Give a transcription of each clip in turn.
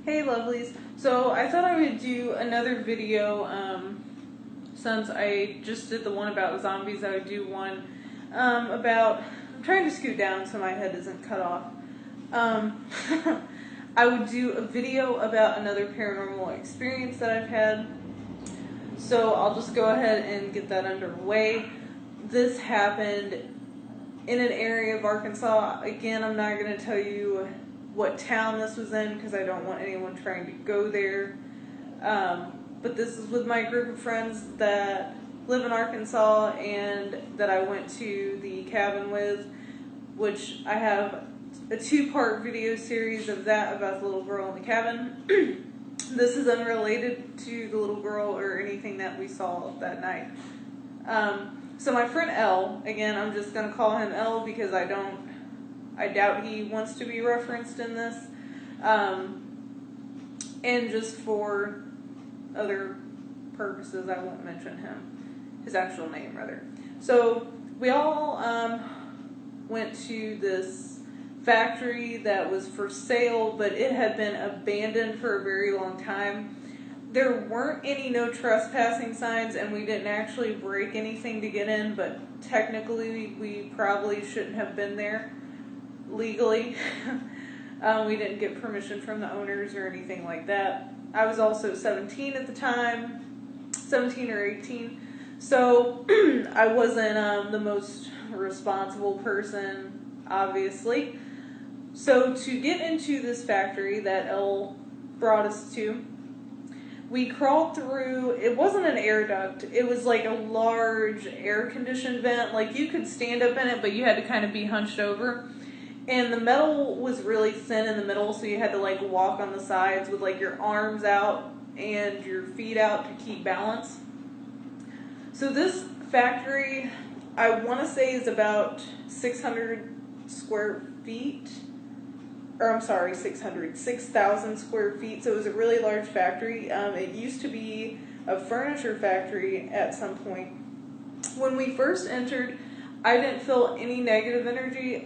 Hey lovelies, so I thought I would do another video, since I just did the one about zombies. I would do one about, I'm trying to scoot down so my head isn't cut off. I would do a video about another paranormal experience that I've had, so I'll just go ahead and get that underway. This happened in an area of Arkansas. Again, I'm not going to tell you what town this was in because I don't want anyone trying to go there. But this is with my group of friends that live in Arkansas and that I went to the cabin with, which I have a 2-part video series of that about the little girl in the cabin. This is unrelated to the little girl or anything that we saw that night. So my friend L, again, I'm just going to call him L because I doubt he wants to be referenced in this. And just for other purposes, I won't mention him, his actual name rather. So we all went to this factory that was for sale, but it had been abandoned for a very long time. There weren't any no trespassing signs, and we didn't actually break anything to get in, but technically we probably shouldn't have been there legally. We didn't get permission from the owners or anything like that. I was also 17 at the time, 17 or 18, so I wasn't the most responsible person, obviously. So to get into this factory that L brought us to, we crawled through, it wasn't an air duct, it was like a large air-conditioned vent. Like you could stand up in it, but you had to kind of be hunched over. And the metal was really thin in the middle, so you had to like walk on the sides with like your arms out and your feet out to keep balance. So this factory, I want to say, is about 600 square feet. Or I'm sorry, 6,000 square feet. So it was a really large factory. It used to be a furniture factory at some point. When we first entered, I didn't feel any negative energy.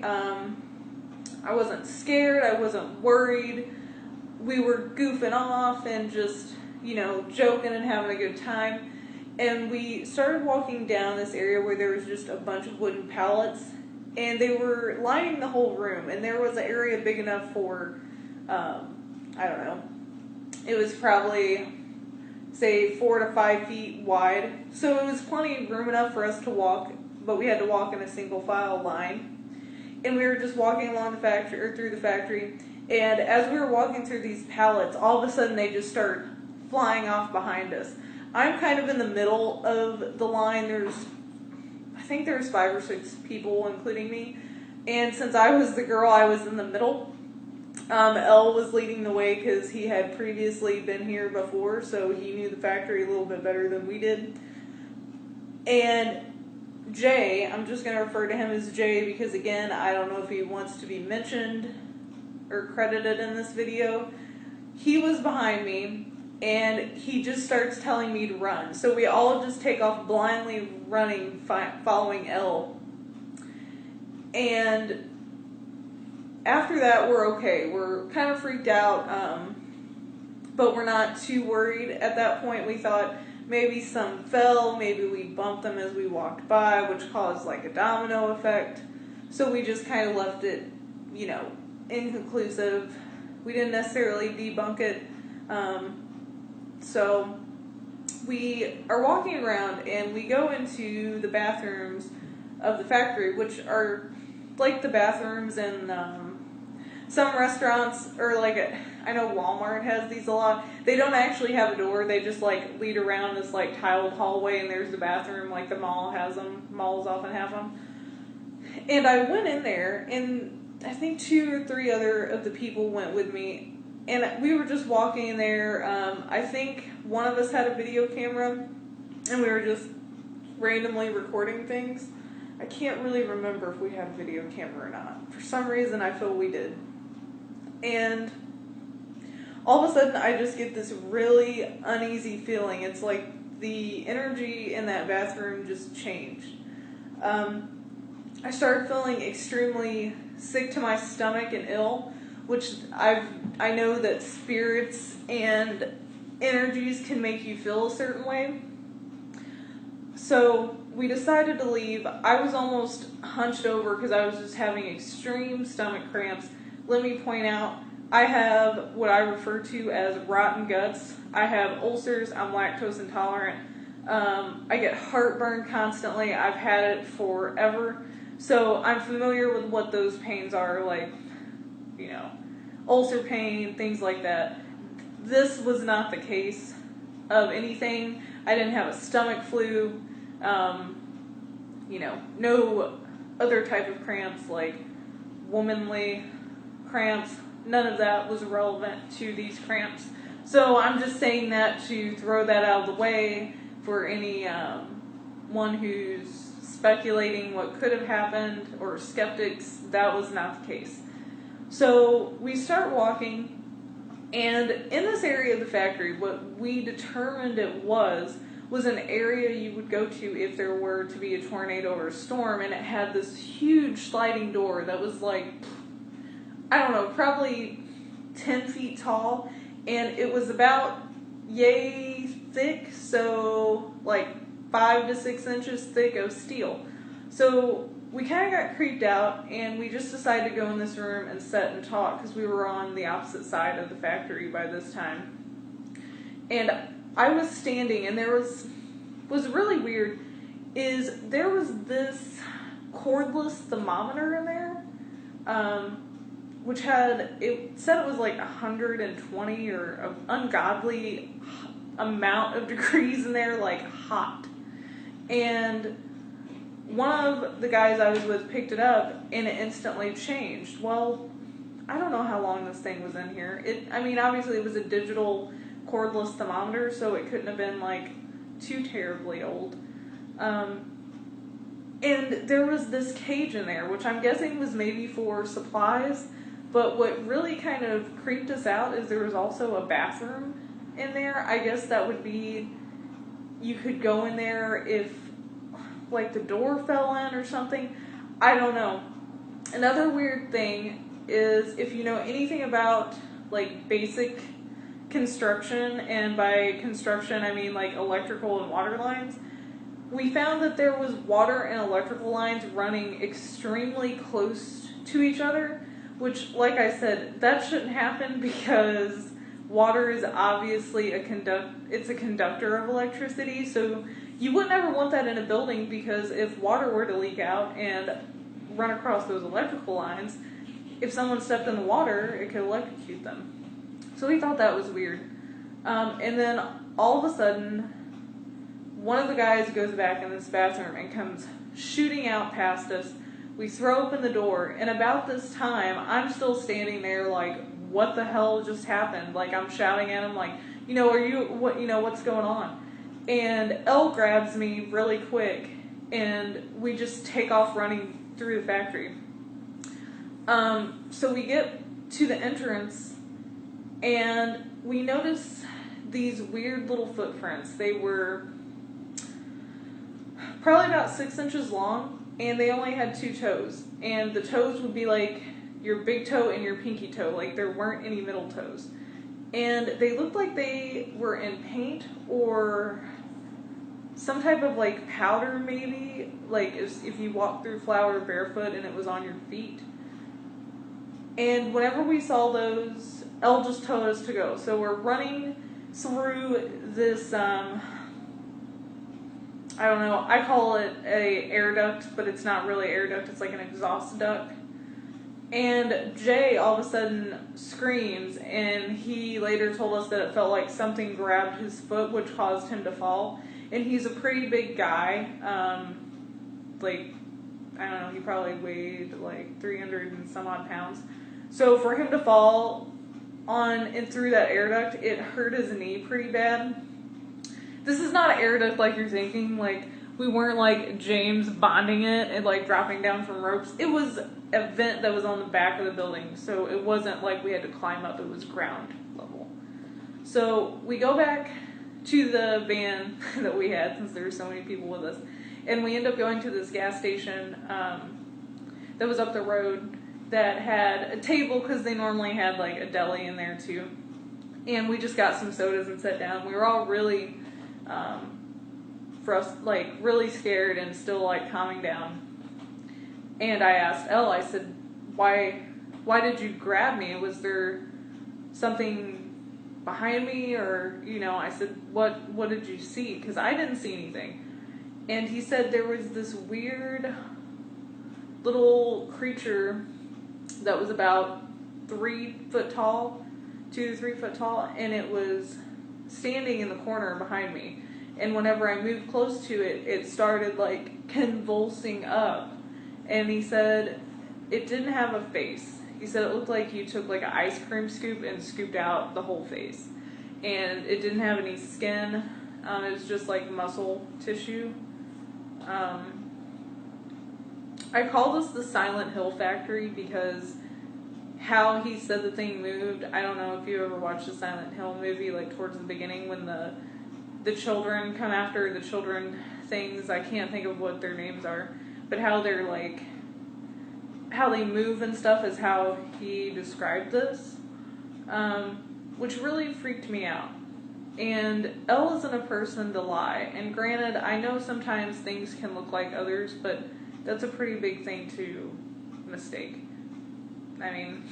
I wasn't scared. I wasn't worried. We were goofing off and just, joking and having a good time. And we started walking down this area where there was just a bunch of wooden pallets. And they were lining the whole room, and there was an area big enough for, I don't know, it was probably, say, 4 to 5 feet wide. So it was plenty of room enough for us to walk, but we had to walk in a single file line. And we were just walking along the factory, or through the factory, and as we were walking through these pallets, all of a sudden they just start flying off behind us. I'm kind of in the middle of the line. I think there was 5 or 6 people, including me. And since I was the girl, I was in the middle. L was leading the way because he had previously been here before, so he knew the factory a little bit better than we did. And Jay, I'm just going to refer to him as Jay because, again, I don't know if he wants to be mentioned or credited in this video. He was behind me. And he just starts telling me to run. So we all just take off blindly running, following L. And after that, we're okay. We're kind of freaked out, but we're not too worried at that point. We thought maybe some fell, maybe we bumped them as we walked by, which caused like a domino effect. So we just kind of left it, inconclusive. We didn't necessarily debunk it. So we are walking around and we go into the bathrooms of the factory, which are like the bathrooms in some restaurants, or like I know Walmart has these a lot. They don't actually have a door. They just like lead around this like tiled hallway, and there's the bathroom like the mall has them. Malls often have them. And I went in there, and I think 2 or 3 other of the people went with me. And we were just walking in there. I think one of us had a video camera, and we were just randomly recording things. I can't really remember if we had a video camera or not. For some reason, I feel we did. And all of a sudden, I just get this really uneasy feeling. It's like the energy in that bathroom just changed. I started feeling extremely sick to my stomach and ill, which I know that spirits and energies can make you feel a certain way. So we decided to leave. I was almost hunched over because I was just having extreme stomach cramps. Let me point out, I have what I refer to as rotten guts. I have ulcers. I'm lactose intolerant. I get heartburn constantly. I've had it forever. So I'm familiar with what those pains are, like, ulcer pain, things like that. This was not the case of anything. I didn't have a stomach flu, no other type of cramps like womanly cramps. None of that was relevant to these cramps. So I'm just saying that to throw that out of the way for any one who's speculating what could have happened or skeptics. That was not the case. So we start walking, and in this area of the factory, what we determined it was an area you would go to if there were to be a tornado or a storm, and it had this huge sliding door that was like, I don't know, probably 10 feet tall, and it was about yay thick, so like 5 to 6 inches thick of steel. So we kind of got creeped out, and we just decided to go in this room and sit and talk because we were on the opposite side of the factory by this time. And I was standing, and there was really weird is there was this cordless thermometer in there, which it said it was like 120 or an ungodly amount of degrees in there, like hot. And one of the guys I was with picked it up, and it instantly changed. Well, I don't know how long this thing was in here. Obviously it was a digital cordless thermometer, so it couldn't have been like too terribly old. And there was this cage in there, which I'm guessing was maybe for supplies. But what really kind of creeped us out is there was also a bathroom in there. I guess that would be, you could go in there if like the door fell in or something. I don't know. Another weird thing is, if you know anything about like basic construction, and by construction I mean like electrical and water lines, we found that there was water and electrical lines running extremely close to each other, which, like I said, that shouldn't happen because water is obviously a conductor of electricity. So you wouldn't ever want that in a building, because if water were to leak out and run across those electrical lines, if someone stepped in the water, it could electrocute them. So we thought that was weird. And then all of a sudden, one of the guys goes back in this bathroom and comes shooting out past us. We throw open the door, and about this time, I'm still standing there like, what the hell just happened? Like, I'm shouting at him like, what's going on? And Elle grabs me really quick, and we just take off running through the factory. So we get to the entrance, and we notice these weird little footprints. They were probably about 6 inches long, and they only had 2 toes. And the toes would be like your big toe and your pinky toe. Like, there weren't any middle toes. And they looked like they were in paint or some type of like powder, maybe. Like if you walked through flour barefoot and it was on your feet. And whenever we saw those, Elle just told us to go. So we're running through this, I don't know, I call it a air duct, but it's not really air duct, it's like an exhaust duct. And Jay all of a sudden screams, and he later told us that it felt like something grabbed his foot, which caused him to fall. And he's a pretty big guy, like, I don't know, he probably weighed like 300 and some odd pounds. So for him to fall on and through that air duct, it hurt his knee pretty bad. This is not an air duct like you're thinking. Like, we weren't like James bonding it and like dropping down from ropes. It was a vent that was on the back of the building, so it wasn't like we had to climb up. It was ground level. So we go back to the van that we had, since there were so many people with us, and we end up going to this gas station that was up the road. that had a table, because they normally had like a deli in there too. And we just got some sodas and sat down. We were all really, really scared and still like calming down. And I asked Elle, I said, why did you grab me? Was there something behind me? Or, I said, what did you see? Because I didn't see anything. And he said there was this weird little creature that was about 3 foot tall, 2 to 3 foot tall, and it was standing in the corner behind me. And whenever I moved close to it, it started like convulsing up. And he said it didn't have a face. He said it looked like you took like an ice cream scoop and scooped out the whole face. And it didn't have any skin. It was just like muscle tissue. I call this the Silent Hill Factory because how he said the thing moved. I don't know if you ever watched the Silent Hill movie, like towards the beginning when the children come after the children things. I can't think of what their names are, but how they're like, how they move and stuff is how he described this, which really freaked me out. And Elle isn't a person to lie. And granted, I know sometimes things can look like others, but that's a pretty big thing to mistake. I mean,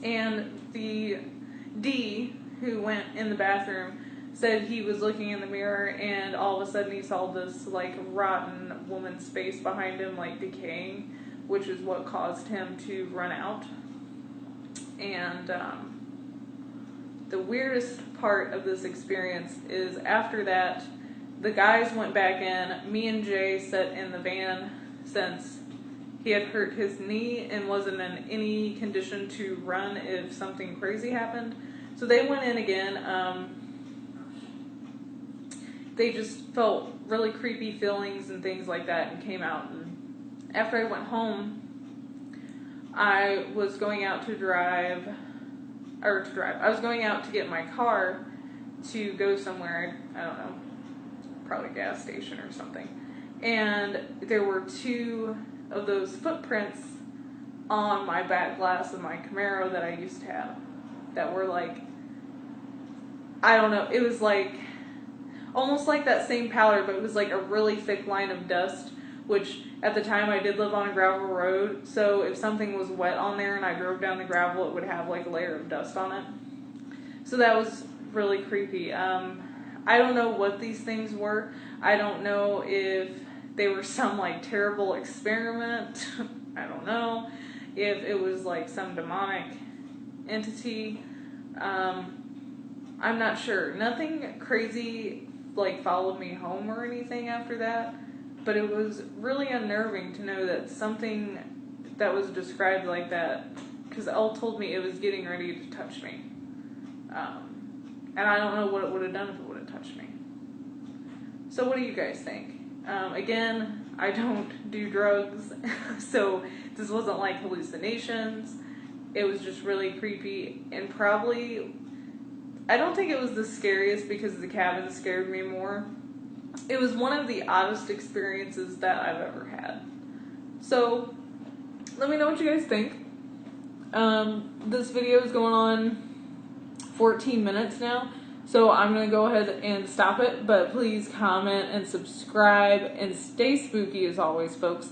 and the D who went in the bathroom said he was looking in the mirror and all of a sudden he saw this like rotten woman's face behind him, like decaying, which is what caused him to run out. And the weirdest part of this experience is after that, the guys went back in. Me and Jay sat in the van since he had hurt his knee and wasn't in any condition to run if something crazy happened. So they went in again. They just felt really creepy feelings and things like that and came out. And after I went home, I was going out to drive. I was going out to get my car to go somewhere. I don't know, probably a gas station or something. And there were 2 of those footprints on my back glass of my Camaro that I used to have that were like, I don't know, it was like almost like that same powder, but it was like a really thick line of dust, which at the time I did live on a gravel road, so if something was wet on there and I drove down the gravel, it would have like a layer of dust on it. So that was really creepy. I don't know what these things were. I don't know if they were some like terrible experiment. I don't know if it was like some demonic entity. I'm not sure. Nothing crazy like followed me home or anything after that, but it was really unnerving to know that something that was described like that, because Elle told me it was getting ready to touch me. And I don't know what it would have done if it would have touched me. So what do you guys think? Again, I don't do drugs, so this wasn't like hallucinations. It was just really creepy, and probably, I don't think it was the scariest because the cabin scared me more. It was one of the oddest experiences that I've ever had. So, let me know what you guys think. This video is going on 14 minutes now, so I'm going to go ahead and stop it, but please comment and subscribe, and stay spooky as always, folks.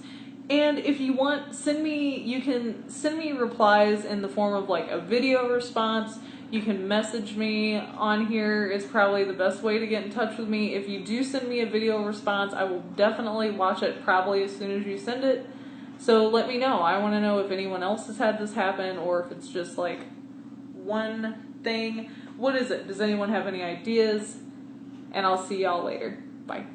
And if you want, you can send me replies in the form of like a video response. You can message me on here. It's probably the best way to get in touch with me. If you do send me a video response, I will definitely watch it probably as soon as you send it. So let me know. I want to know if anyone else has had this happen or if it's just like one thing. What is it? Does anyone have any ideas? And I'll see y'all later. Bye.